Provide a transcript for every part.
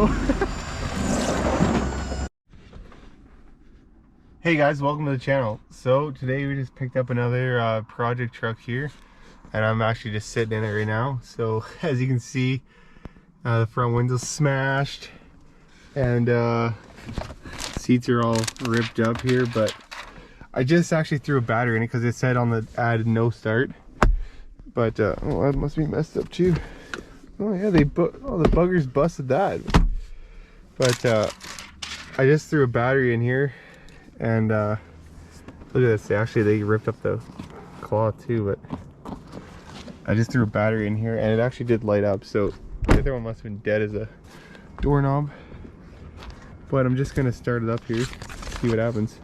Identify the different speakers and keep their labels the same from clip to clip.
Speaker 1: know. Hey guys, welcome to the channel. So today we just picked up another project truck here, and I'm actually just sitting in it right now. So as you can see, the front window's smashed and seats are all ripped up here, but I just actually threw a battery in it because it said on the ad no start. But oh, that must be messed up too. Oh yeah, the buggers busted that. But I just threw a battery in here, and look at this. Actually, they ripped up the claw too. But I just threw a battery in here, and it actually did light up. So the other one must have been dead as a doorknob. But I'm just gonna start it up here, see what happens.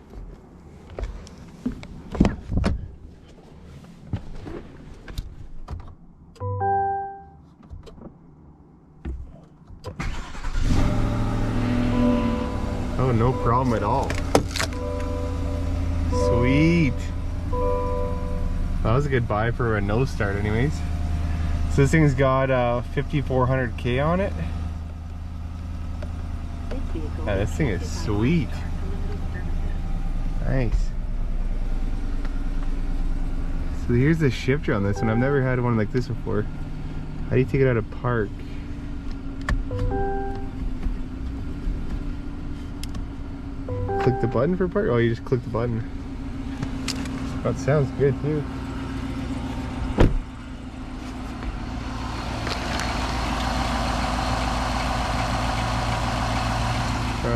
Speaker 1: Oh, no problem at all. Sweet. That was a good buy for a no start anyways. So this thing's got 5400K on it. Yeah, this thing is sweet. Nice. So here's the shifter on this one. I've never had one like this before. How do you take it out of park? Click the button for park? Oh, you just click the button. That sounds good too.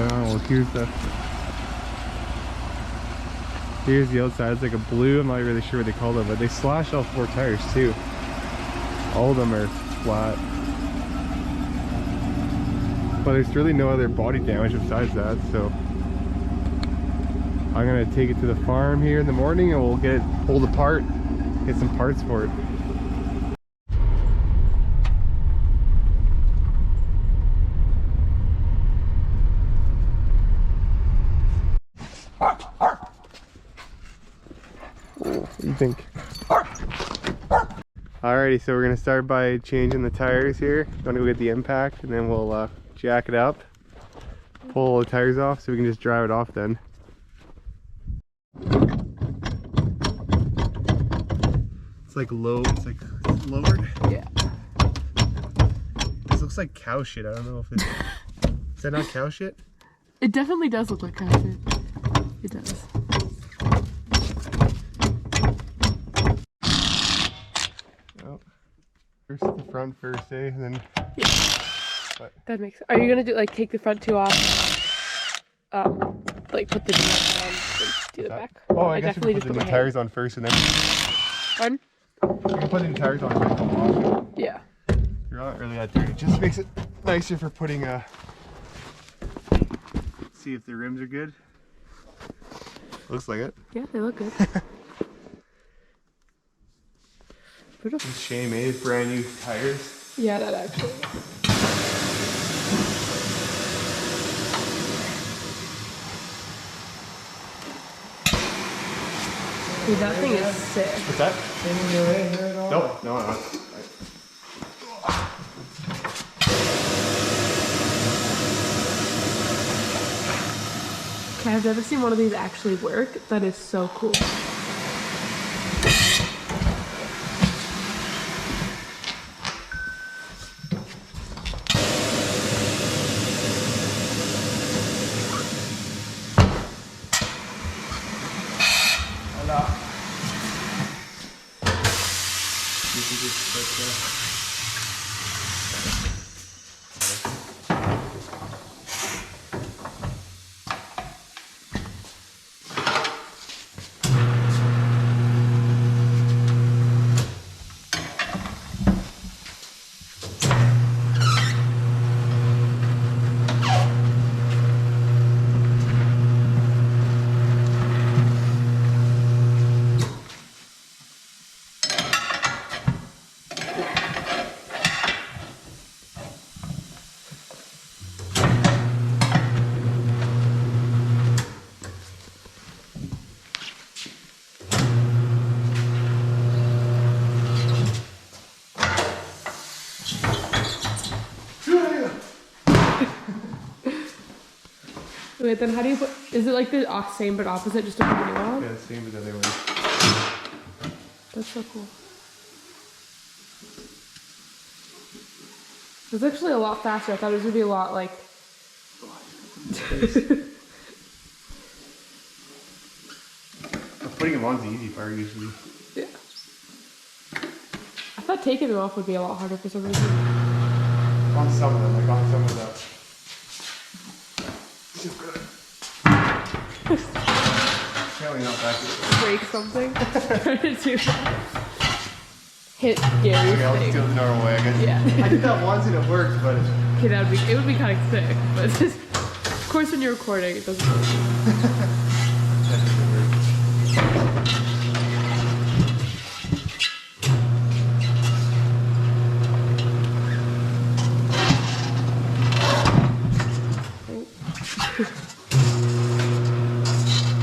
Speaker 1: Well, here's the outside. It's like a blue. I'm not really sure what they call it, but they slashed all 4 tires too. All of them are flat. But there's really no other body damage besides that, so I'm gonna take it to the farm here in the morning and we'll get it pulled apart, get some parts for it. What do you think? Alrighty, so we're gonna start by changing the tires here. Gonna go get the impact and then we'll jack it up, pull the tires off so we can just drive it off then. It's like low, it's like lowered. Yeah. This looks like cow shit. I don't know if it's... Is that not cow shit?
Speaker 2: It definitely does look like cow shit. It does.
Speaker 1: Well, first the front first, eh? And then...
Speaker 2: Yeah.
Speaker 1: What?
Speaker 2: That makes sense. Are you gonna do like take the front 2 off? Like put the new on and do the back?
Speaker 1: Oh, I guess we put the new tires on first and then...
Speaker 2: Pardon?
Speaker 1: You can put the new tires on and then come off.
Speaker 2: Yeah.
Speaker 1: You're not really that dirty. It just makes it nicer for putting see if the rims are good. Looks like it.
Speaker 2: Yeah, they look good.
Speaker 1: It's a shame, eh? Brand new tires.
Speaker 2: Yeah, that actually. Dude, that thing is sick.
Speaker 1: What's that? Nope, no, no.
Speaker 2: Okay, I've never seen one of these actually work. That is so cool. Wait, then how do you put? Is it like the same but opposite, just to put a new one?
Speaker 1: Yeah, same but the other way.
Speaker 2: That's so cool. It's actually a lot faster. I thought it was gonna be a lot like.
Speaker 1: Putting them on is the easy part usually.
Speaker 2: Yeah. I thought taking them off would be a lot harder for some reason.
Speaker 1: On some of them, like on some of the. Apparently not that good.
Speaker 2: Break something. Hit Gary's
Speaker 1: Okay, I'll just
Speaker 2: thing.
Speaker 1: do it the normal way, I guess.
Speaker 2: Yeah.
Speaker 1: I did that once and it worked, but.
Speaker 2: Okay, it would be kind of sick, but of course when you're recording, it doesn't work.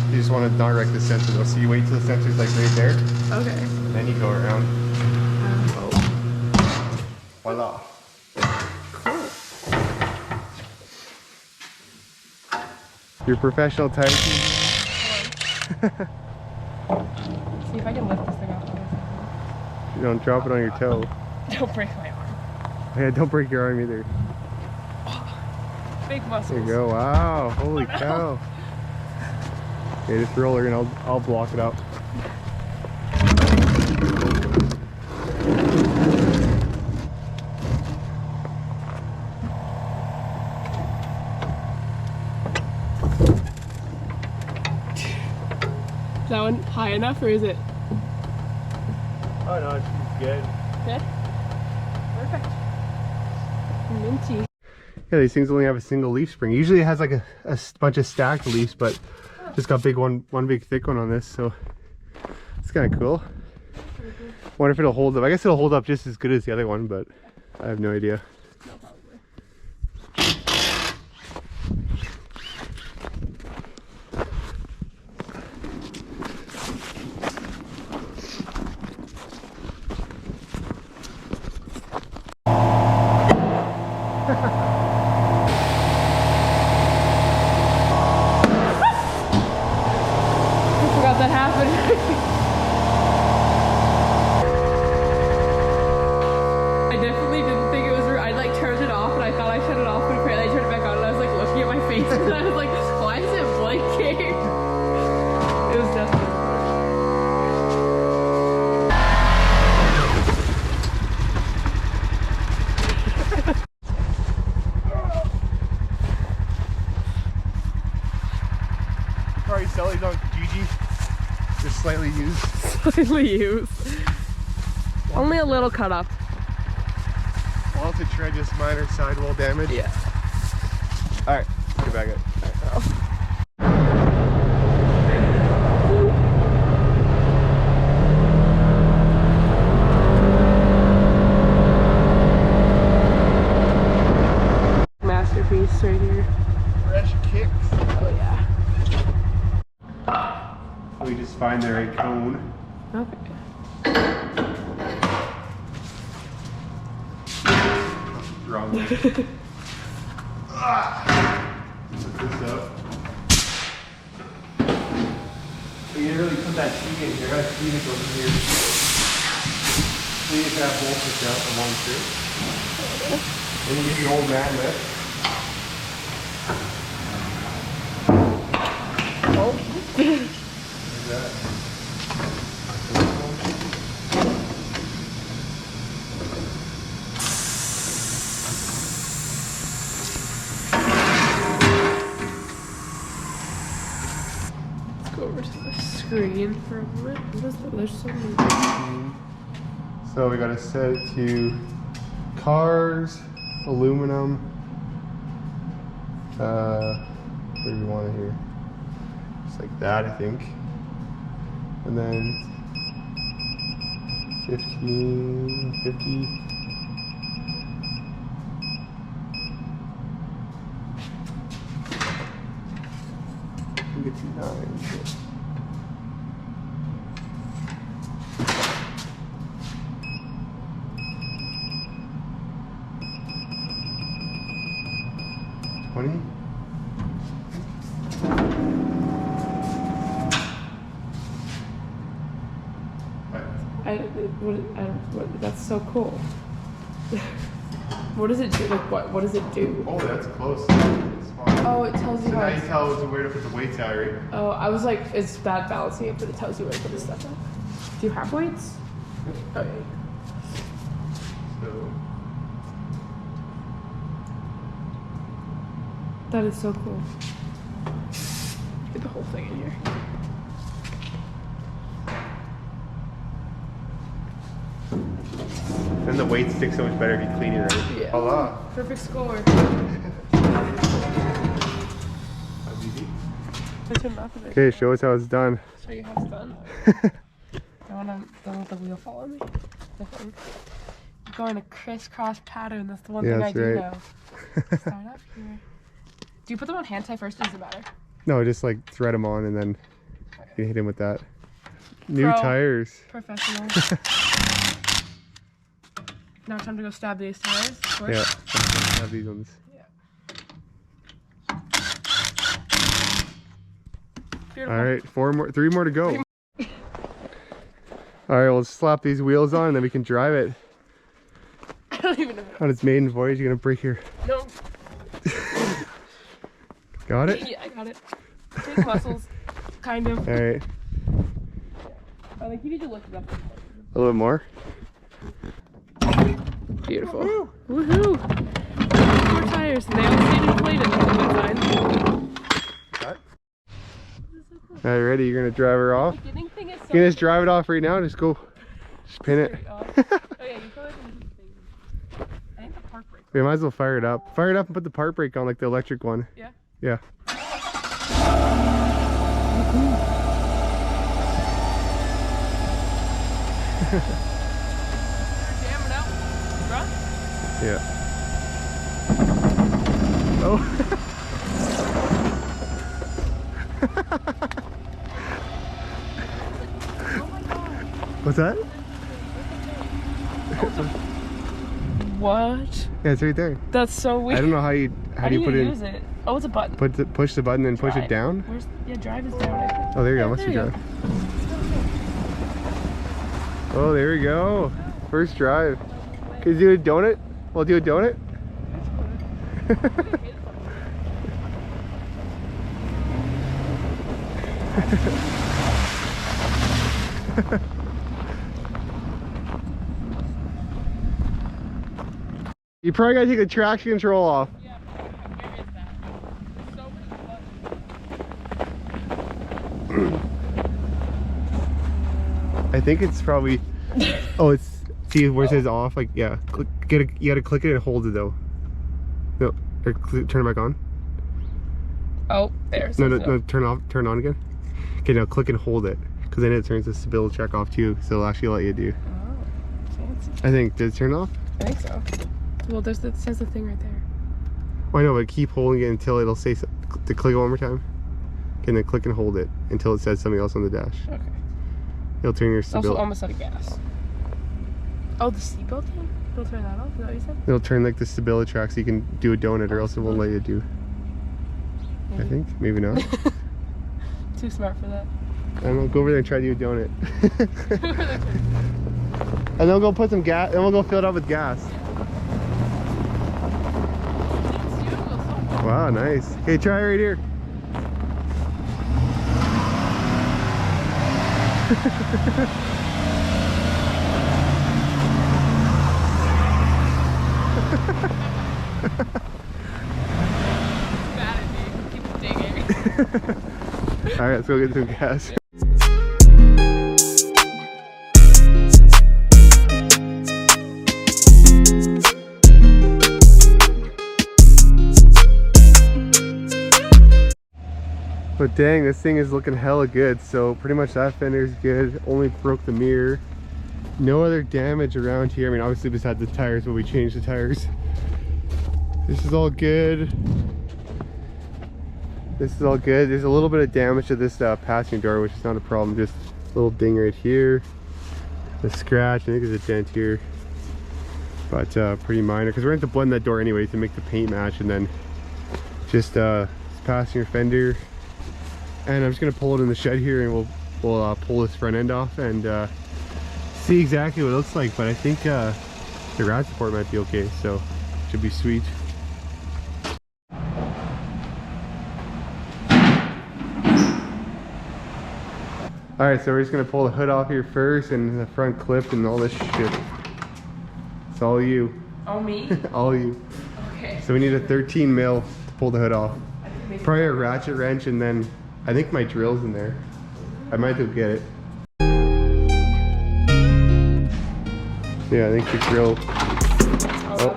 Speaker 1: You just want to direct the sensor though, so you wait till the sensor's like right there,
Speaker 2: Okay.
Speaker 1: then you go around.
Speaker 2: Oh.
Speaker 1: Voila.
Speaker 2: Cool.
Speaker 1: Your professional tire team.
Speaker 2: See if I can lift this thing off.
Speaker 1: You don't drop it on your toe.
Speaker 2: Don't break my arm.
Speaker 1: Yeah, don't break your arm either.
Speaker 2: Big muscles.
Speaker 1: There you go. Wow. Holy cow. Okay, just roll her and I'll block it up.
Speaker 2: Is that one high enough or is it?
Speaker 1: Oh no, she's good.
Speaker 2: Good? Perfect. Minty.
Speaker 1: Yeah, these things only have a single leaf spring. Usually it has like a bunch of stacked leaves, but just got one big thick one on this, so it's kind of cool. Wonder if it'll hold up. I guess it'll hold up just as good as the other one, but I have no idea.
Speaker 2: No, probably. I forgot that happened. I definitely didn't think it was. I like turned it off and I thought I shut it off, but apparently I turned it back on and I was like looking at my face and I was like, why is it blinking? It was definitely.
Speaker 1: Probably sell these on Kijiji. Just slightly used.
Speaker 2: Slightly used. Only a little cut up.
Speaker 1: All to tread, just minor sidewall damage.
Speaker 2: Yeah.
Speaker 1: Alright, get back at
Speaker 2: Masterpiece right here.
Speaker 1: fresh kicks.
Speaker 2: Oh yeah.
Speaker 1: We just find the right cone.
Speaker 2: Okay.
Speaker 1: Wrong way. Put this up. So you really put that key in here. That key that goes in here. So you can have both hooked up on one too. Then you get the old man lift.
Speaker 2: Oh.
Speaker 1: Like that.
Speaker 2: Go over to the screen for a moment. What is that? There's so many.
Speaker 1: So we gotta set it to cars, aluminum. What do we want it here? Just like that, I think. And then 15, 50. I think it's 9.
Speaker 2: That's so cool. What does it do? Like what does it do?
Speaker 1: Oh, that's close.
Speaker 2: Oh, it tells you
Speaker 1: so
Speaker 2: how.
Speaker 1: now you tell where to put the weights at, right?
Speaker 2: Oh, I was like, it's bad balancing it, but it tells you where to put the stuff at. Do you have weights? Okay.
Speaker 1: So.
Speaker 2: That is so cool. Get the whole thing in here.
Speaker 1: Then the weight sticks so much better if you clean it, right?
Speaker 2: Yeah.
Speaker 1: Voila.
Speaker 2: Perfect score.
Speaker 1: That's easy.
Speaker 2: Okay,
Speaker 1: Okay, show us how it's done.
Speaker 2: show you how it's done. I want to don't let the wheel follow me. The thing. Go in a crisscross pattern. That's the one thing I do know. Start up here. Do you put them on hand tie first, or does it matter?
Speaker 1: No, just like thread them on and then you hit him with that. New
Speaker 2: Pro.
Speaker 1: tires.
Speaker 2: Professional. Now time to go stab these tires, of course.
Speaker 1: Yeah, have these ones.
Speaker 2: Beautiful.
Speaker 1: All right, 3 more to go. All right, we'll slap these wheels on and then we can drive it.
Speaker 2: I don't even know.
Speaker 1: On its maiden voyage, you're gonna break your.
Speaker 2: No.
Speaker 1: Got it?
Speaker 2: Yeah, I got it. Big muscles, kind of.
Speaker 1: All right.
Speaker 2: I think you need to look it up.
Speaker 1: A little bit more.
Speaker 2: Beautiful. Woohoo! More tires, and they all stayed inflated on the inside.
Speaker 1: Cut. All right, ready? You're gonna drive her off.
Speaker 2: The beginning thing is so.
Speaker 1: You can just drive it off right now. Just go. Just pin it.
Speaker 2: Oh yeah, you go ahead and do the thing. I think the park brake.
Speaker 1: We might as well fire it up. Fire it up and put the park brake on, like the electric one.
Speaker 2: Yeah.
Speaker 1: Yeah.
Speaker 2: Jamming out. Run.
Speaker 1: Yeah. Oh.
Speaker 2: Oh my god.
Speaker 1: What's that?
Speaker 2: What?
Speaker 1: Yeah, it's right there.
Speaker 2: That's so weird.
Speaker 1: I don't know how you
Speaker 2: How do you
Speaker 1: put it
Speaker 2: use it? Oh, it's a button.
Speaker 1: push the button and push it
Speaker 2: Drive.
Speaker 1: down.
Speaker 2: Where's drive is down, I think.
Speaker 1: Oh, there you go.
Speaker 2: Yeah,
Speaker 1: Must be
Speaker 2: there you
Speaker 1: drive. Oh, there we go. First drive. Can you do a donut? We'll do a donut. You probably gotta take the traction control off.
Speaker 2: Yeah, where is that? There's so many buttons.
Speaker 1: I think it's probably. Oh, it's. See where it says off? Like, yeah. You gotta click it and hold it though. No, or turn it back on.
Speaker 2: Oh, there's
Speaker 1: No, turn on again. Okay, now click and hold it, because then it turns the stability check off too, so it'll actually let you do.
Speaker 2: Oh, fancy.
Speaker 1: I think, did it turn off?
Speaker 2: I think so. Well, it says the thing right there.
Speaker 1: Oh, I know, but keep holding it until it'll say, to click it one more time. Okay, then click and hold it until it says something else on the dash.
Speaker 2: Okay.
Speaker 1: It'll turn your
Speaker 2: It's also
Speaker 1: stability.
Speaker 2: almost out of gas. Oh, the seatbelt thing? It'll turn that off? Is that what you said?
Speaker 1: It'll turn like the stability track so you can do a donut, or else it won't let you do. I think, maybe not.
Speaker 2: Too smart for that.
Speaker 1: I don't know, go over there and try to do a donut. And then we'll go put some gas, and we'll go fill it up with gas. Wow, nice. Okay, try it right here.
Speaker 2: Bad at me. Keep digging.
Speaker 1: All right, let's go get some gas. But dang, this thing is looking hella good. So pretty much that fender is good. Only broke the mirror. No other damage around here. I mean, obviously besides the tires, but we changed the tires. This is all good. This is all good. There's a little bit of damage to this passenger door, which is not a problem. Just a little ding right here. A scratch. I think there's a dent here. But pretty minor, because we're going to blend that door anyway to make the paint match. And then just passenger fender. And I'm just gonna pull it in the shed here, and we'll pull this front end off and see exactly what it looks like, but I think the rat support might be okay, so should be sweet. Alright, so we're just gonna pull the hood off here first and the front clip and all this shit. It's all you.
Speaker 2: Oh, me?
Speaker 1: All you.
Speaker 2: Okay.
Speaker 1: So we need a 13 mil to pull the hood off. Probably a ratchet wrench, and then I think my drill's in there. I might go get it. Yeah, I think the drill. Oh,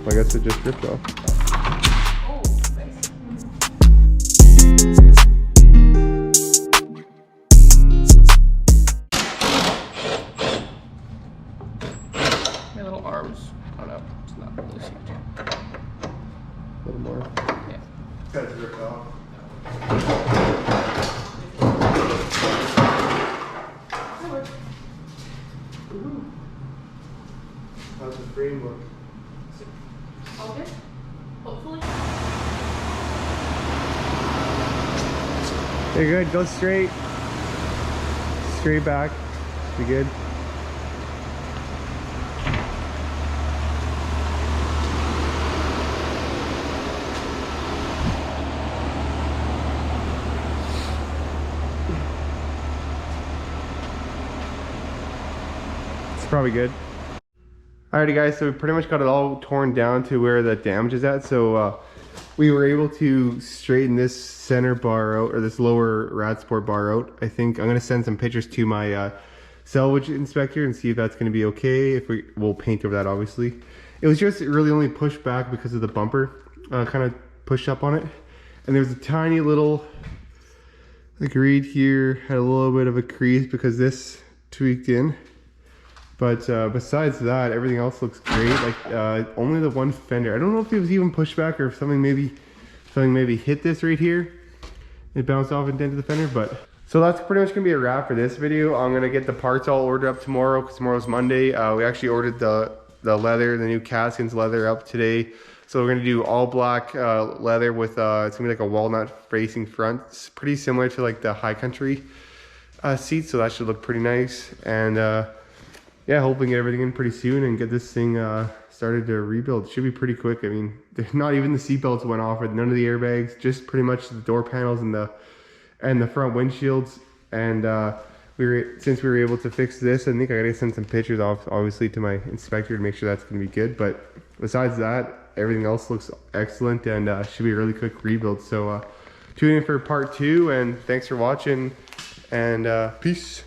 Speaker 1: I guess it just ripped off.
Speaker 2: Oh, nice. My little arms caught up. It's not really huge.
Speaker 1: A little more.
Speaker 2: Yeah.
Speaker 1: That's ripped off. How's the frame look?
Speaker 2: All good? Hopefully.
Speaker 1: You're good. Go straight. Straight back. You good? It's probably good. Alrighty guys, so we pretty much got it all torn down to where the damage is at. So we were able to straighten this center bar out, or this lower rat support bar out. I think I'm gonna send some pictures to my salvage inspector and see if that's gonna be okay. If we'll paint over that, obviously. It was just really only pushed back because of the bumper, kind of pushed up on it. And there's a tiny little, like right here, had a little bit of a crease because this tweaked in. But besides that, everything else looks great. Like only the one fender. I don't know if it was even pushed back or if something maybe hit this right here. It bounced off and dented the fender. But so that's pretty much gonna be a wrap for this video. I'm gonna get the parts all ordered up tomorrow because tomorrow's Monday. We actually ordered the leather, the new Caskins leather up today. So we're gonna do all black leather with it's gonna be like a walnut facing front. It's pretty similar to like the High Country seats, so that should look pretty nice. And yeah, hoping get everything in pretty soon and get this thing started to rebuild. It should be pretty quick. I mean, not even the seatbelts went off, or none of the airbags, just pretty much the door panels and the front windshields. And since we were able to fix this, I think I gotta send some pictures off, obviously, to my inspector to make sure that's gonna be good. But besides that, everything else looks excellent and should be a really quick rebuild. So tune in for part 2, and thanks for watching, and peace.